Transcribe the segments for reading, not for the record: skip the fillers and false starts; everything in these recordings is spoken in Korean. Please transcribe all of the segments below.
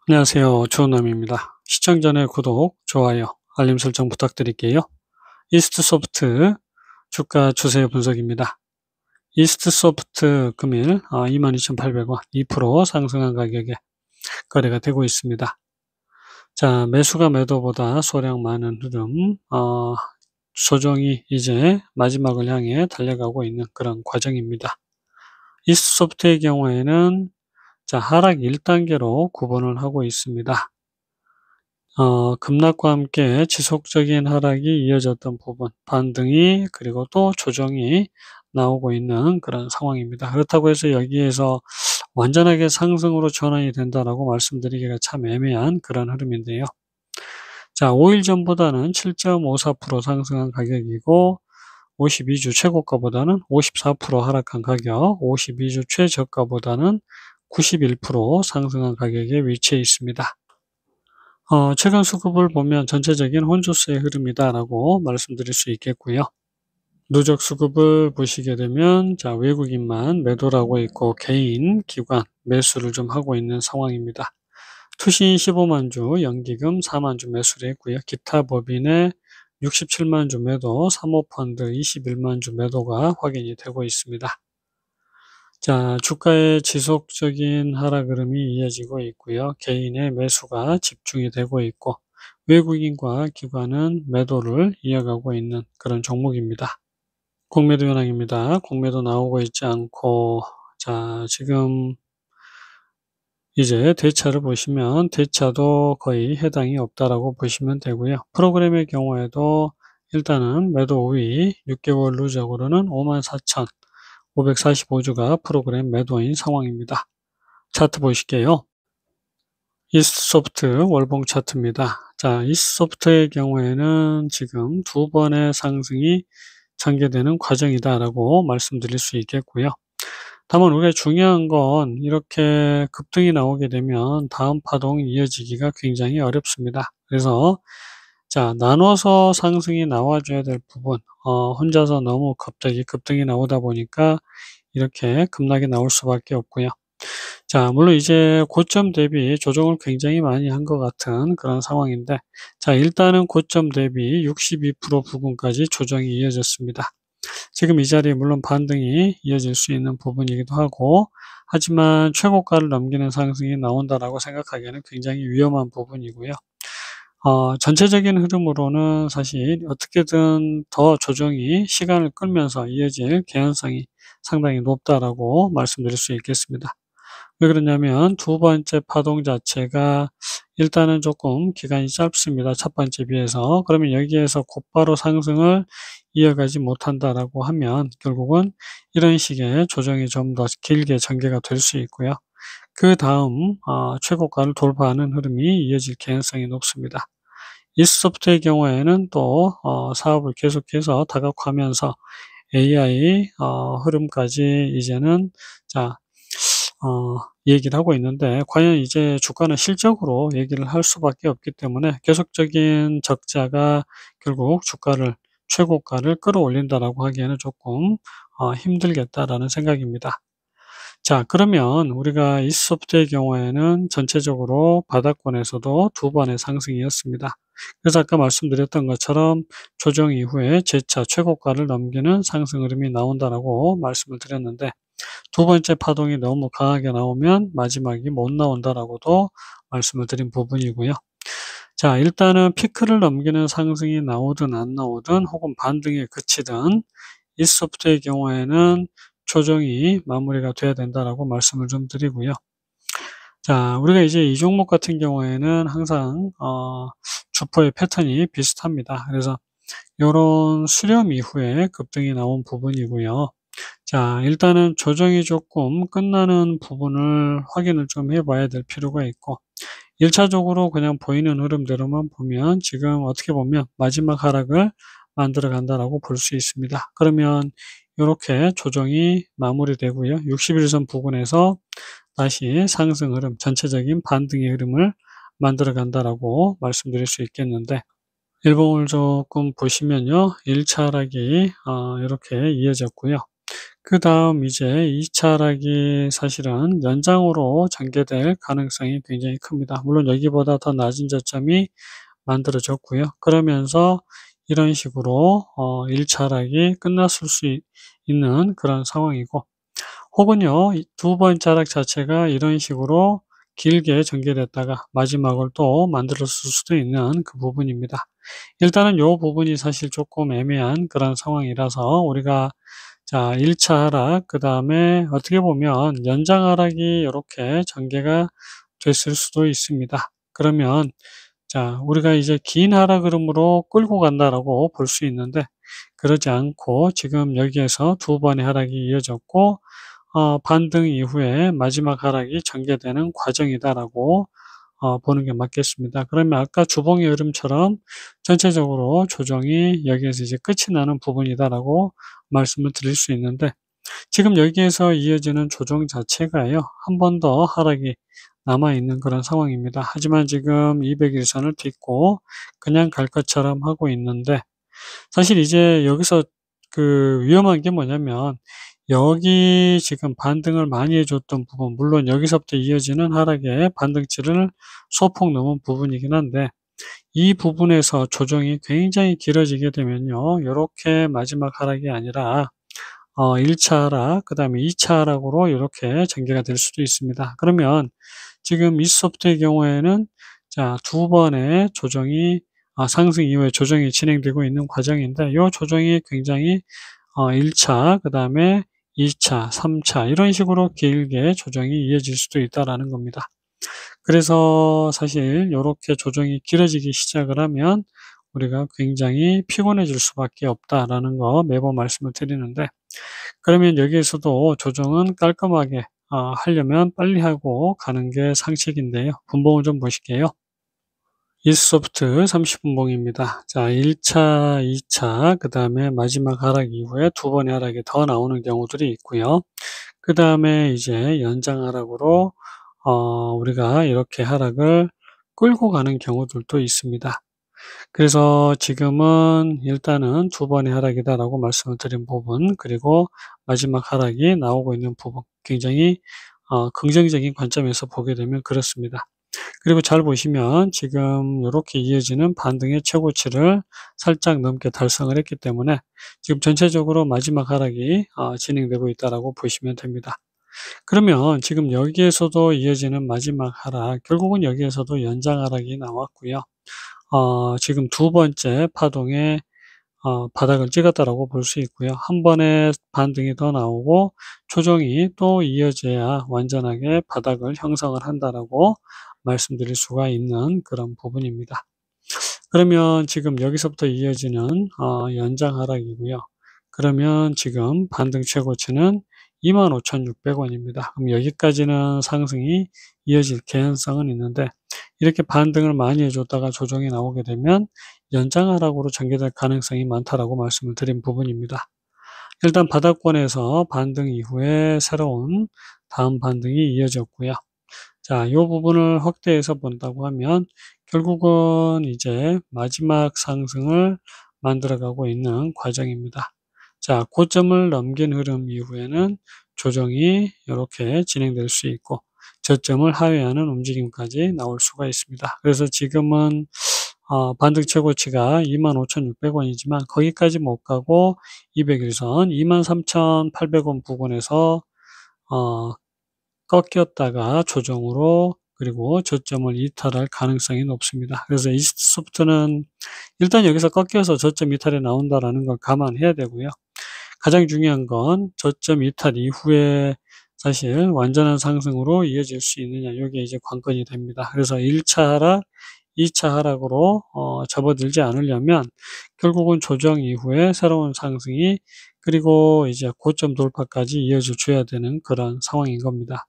안녕하세요. 조은남입니다. 시청 전에 구독, 좋아요, 알림 설정 부탁드릴게요. 이스트소프트 주가 추세 분석입니다. 이스트소프트 금일 22,800원 2% 상승한 가격에 거래가 되고 있습니다. 자, 매수가 매도보다 소량 많은 흐름, 조정이 이제 마지막을 향해 달려가고 있는 그런 과정입니다. 이스트소프트의 경우에는 자, 하락 1단계로 구분을 하고 있습니다. 급락과 함께 지속적인 하락이 이어졌던 부분, 반등이 그리고 또 조정이 나오고 있는 그런 상황입니다. 그렇다고 해서 여기에서 완전하게 상승으로 전환이 된다라고 말씀드리기가 참 애매한 그런 흐름인데요. 자, 5일 전보다는 7.54% 상승한 가격이고 52주 최고가보다는 54% 하락한 가격, 52주 최저가보다는 91% 상승한 가격에 위치해 있습니다. 최근 수급을 보면 전체적인 혼조세의 흐름이다라고 말씀드릴 수 있겠고요. 누적 수급을 보시게 되면 자, 외국인만 매도를 하고 있고 개인, 기관 매수를 좀 하고 있는 상황입니다. 투신 15만 주, 연기금 4만 주 매수를 했고요. 기타 법인의 67만 주 매도, 사모펀드 21만 주 매도가 확인이 되고 있습니다. 자, 주가의 지속적인 하락 흐름이 이어지고 있고요. 개인의 매수가 집중이 되고 있고 외국인과 기관은 매도를 이어가고 있는 그런 종목입니다. 공매도 현황입니다. 공매도 나오고 있지 않고 자, 지금 이제 대차를 보시면 대차도 거의 해당이 없다라고 보시면 되고요. 프로그램의 경우에도 일단은 매도 우위 6개월 누적으로는 54,545주가 프로그램 매도인 상황입니다. 차트 보실게요. 이스트소프트 월봉 차트입니다. 자, 이스트소프트의 경우에는 지금 두 번의 상승이 전개되는 과정이다라고 말씀드릴 수 있겠고요. 다만 우리가 중요한 건 이렇게 급등이 나오게 되면 다음 파동이 이어지기가 굉장히 어렵습니다. 그래서 자, 나눠서 상승이 나와줘야 될 부분, 혼자서 너무 갑자기 급등이 나오다 보니까 이렇게 급락이 나올 수밖에 없고요. 자, 물론 이제 고점 대비 조정을 굉장히 많이 한 것 같은 그런 상황인데, 자, 일단은 고점 대비 62% 부근까지 조정이 이어졌습니다. 지금 이 자리에 물론 반등이 이어질 수 있는 부분이기도 하고, 하지만 최고가를 넘기는 상승이 나온다라고 생각하기에는 굉장히 위험한 부분이고요. 전체적인 흐름으로는 사실 어떻게든 더 조정이 시간을 끌면서 이어질 개연성이 상당히 높다라고 말씀드릴 수 있겠습니다. 왜 그러냐면 두 번째 파동 자체가 일단은 조금 기간이 짧습니다. 첫 번째 비해서. 그러면 여기에서 곧바로 상승을 이어가지 못한다라고 하면 결국은 이런 식의 조정이 좀 더 길게 전개가 될 수 있고요. 그다음 최고가를 돌파하는 흐름이 이어질 개연성이 높습니다. 이스소프트의 경우에는 또 사업을 계속해서 다각화하면서 AI 흐름까지 이제는 자 얘기를 하고 있는데 과연 이제 주가는 실적으로 얘기를 할 수밖에 없기 때문에 계속적인 적자가 결국 주가를 최고가를 끌어올린다라고 하기에는 조금 힘들겠다라는 생각입니다. 자, 그러면 우리가 이스소프트의 경우에는 전체적으로 바닥권에서도 두 번의 상승이었습니다. 그래서 아까 말씀드렸던 것처럼 조정 이후에 재차 최고가를 넘기는 상승 흐름이 나온다라고 말씀을 드렸는데 두 번째 파동이 너무 강하게 나오면 마지막이 못 나온다라고도 말씀을 드린 부분이고요. 자, 일단은 피크를 넘기는 상승이 나오든 안 나오든 혹은 반등에 그치든 이스소프트의 경우에는 조정이 마무리가 돼야 된다라고 말씀을 좀 드리고요. 자, 우리가 이제 이 종목 같은 경우에는 항상 주포의 패턴이 비슷합니다. 그래서 요런 수렴 이후에 급등이 나온 부분이고요. 자, 일단은 조정이 조금 끝나는 부분을 확인을 좀 해 봐야 될 필요가 있고 1차적으로 그냥 보이는 흐름대로만 보면 지금 어떻게 보면 마지막 하락을 만들어 간다라고 볼 수 있습니다. 그러면 요렇게 조정이 마무리되고요. 61선 부근에서 다시 상승 흐름, 전체적인 반등의 흐름을 만들어 간다라고 말씀드릴 수 있겠는데 일봉을 조금 보시면요. 1차 하락이 이렇게 이어졌고요. 그다음 이제 2차 하락이 사실은 연장으로 전개될 가능성이 굉장히 큽니다. 물론 여기보다 더 낮은 저점이 만들어졌고요. 그러면서 이런 식으로 1차 하락이 끝났을 수 있는 그런 상황이고, 혹은요, 두 번째 하락 자체가 이런 식으로 길게 전개됐다가 마지막을 또 만들었을 수도 있는 그 부분입니다. 일단은 요 부분이 사실 조금 애매한 그런 상황이라서 우리가, 자, 1차 하락, 그다음에 어떻게 보면 연장 하락이 요렇게 전개가 됐을 수도 있습니다. 그러면, 자, 우리가 이제 긴 하락 흐름으로 끌고 간다라고 볼 수 있는데, 그러지 않고 지금 여기에서 두 번의 하락이 이어졌고, 반등 이후에 마지막 하락이 전개되는 과정이다라고 보는 게 맞겠습니다. 그러면 아까 주봉의 흐름처럼 전체적으로 조정이 여기에서 이제 끝이 나는 부분이다라고 말씀을 드릴 수 있는데, 지금 여기에서 이어지는 조정 자체가요, 한 번 더 하락이 남아 있는 그런 상황입니다. 하지만 지금 200일선을 딛고 그냥 갈 것처럼 하고 있는데, 사실 이제 여기서 그 위험한 게 뭐냐면, 여기 지금 반등을 많이 해 줬던 부분, 물론 여기서부터 이어지는 하락의 반등치를 소폭 넘은 부분이긴 한데, 이 부분에서 조정이 굉장히 길어지게 되면요, 요렇게 마지막 하락이 아니라 1차 하락, 그다음에 2차 하락으로 요렇게 전개가 될 수도 있습니다. 그러면 지금 이소프트의 경우에는, 자, 두 번의 조정이, 상승 이후에 조정이 진행되고 있는 과정인데, 요 조정이 굉장히 1 차, 그다음에 2 차, 3차 이런 식으로 길게 조정이 이어질 수도 있다라는 겁니다. 그래서 사실 요렇게 조정이 길어지기 시작을 하면 우리가 굉장히 피곤해질 수밖에 없다라는 거 매번 말씀을 드리는데, 그러면 여기에서도 조정은 깔끔하게 하려면 빨리 하고 가는 게 상책인데요. 분봉을 좀 보실게요. 이소프트 30분봉입니다. 자, 1 차, 2 차, 그다음에 마지막 하락 이후에 두 번의 하락이 더 나오는 경우들이 있고요. 그다음에 이제 연장 하락으로 우리가 이렇게 하락을 끌고 가는 경우들도 있습니다. 그래서 지금은 일단은 두 번의 하락이다라고 말씀을 드린 부분, 그리고 마지막 하락이 나오고 있는 부분, 굉장히 긍정적인 관점에서 보게 되면 그렇습니다. 그리고 잘 보시면 지금 요렇게 이어지는 반등의 최고치를 살짝 넘게 달성을 했기 때문에 지금 전체적으로 마지막 하락이 진행되고 있다라고 보시면 됩니다. 그러면 지금 여기에서도 이어지는 마지막 하락, 결국은 여기에서도 연장 하락이 나왔고요. 지금 두 번째 파동에 바닥을 찍었다라고 볼 수 있고요. 한 번의 반등이 더 나오고 조정이 또 이어져야 완전하게 바닥을 형성을 한다라고 말씀드릴 수가 있는 그런 부분입니다. 그러면 지금 여기서부터 이어지는 연장 하락이고요. 그러면 지금 반등 최고치는 25,600 원입니다. 그럼 여기까지는 상승이 이어질 개연성은 있는데, 이렇게 반등을 많이 해 줬다가 조정이 나오게 되면 연장 하락으로 전개될 가능성이 많다라고 말씀을 드린 부분입니다. 일단 바닥권에서 반등 이후에 새로운 다음 반등이 이어졌고요. 자, 요 부분을 확대해서 본다고 하면 결국은 이제 마지막 상승을 만들어가고 있는 과정입니다. 자, 고점을 넘긴 흐름 이후에는 조정이 이렇게 진행될 수 있고 저점을 하회하는 움직임까지 나올 수가 있습니다. 그래서 지금은 반등 최고치가 25,600 원이지만 거기까지 못 가고 200일선 23,800 원 부근에서 어 꺾였다가 조정으로, 그리고 저점을 이탈할 가능성이 높습니다. 그래서 이스트소프트는 일단 여기서 꺾여서 저점 이탈이 나온다라는 걸 감안해야 되고요. 가장 중요한 건 저점 이탈 이후에 사실 완전한 상승으로 이어질 수 있느냐, 이게 이제 관건이 됩니다. 그래서 1 차 하락, 2차 하락으로 접어들지 않으려면 결국은 조정 이후에 새로운 상승이, 그리고 이제 고점 돌파까지 이어져 줘야 되는 그런 상황인 겁니다.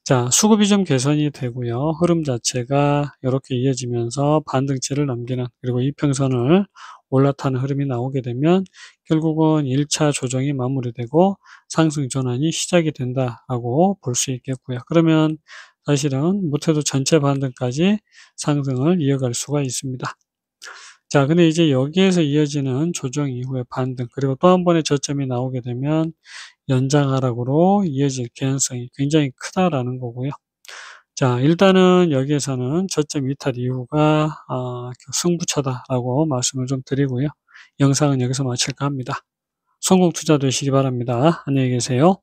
자, 수급이 좀 개선이 되고요. 흐름 자체가 이렇게 이어지면서 반등치를 넘기는, 그리고 이평선을 올라타는 흐름이 나오게 되면 결국은 1차 조정이 마무리되고 상승 전환이 시작이 된다라고 볼 수 있겠고요. 그러면 사실은 못해도 전체 반등까지 상승을 이어갈 수가 있습니다. 자, 근데 이제 여기에서 이어지는 조정 이후의 반등, 그리고 또 한 번의 저점이 나오게 되면 연장 하락으로 이어질 개연성이 굉장히 크다라는 거고요. 자, 일단은 여기에서는 저점 이탈 이후가 승부처다라고 말씀을 좀 드리고요. 영상은 여기서 마칠까 합니다. 성공 투자 되시기 바랍니다. 안녕히 계세요.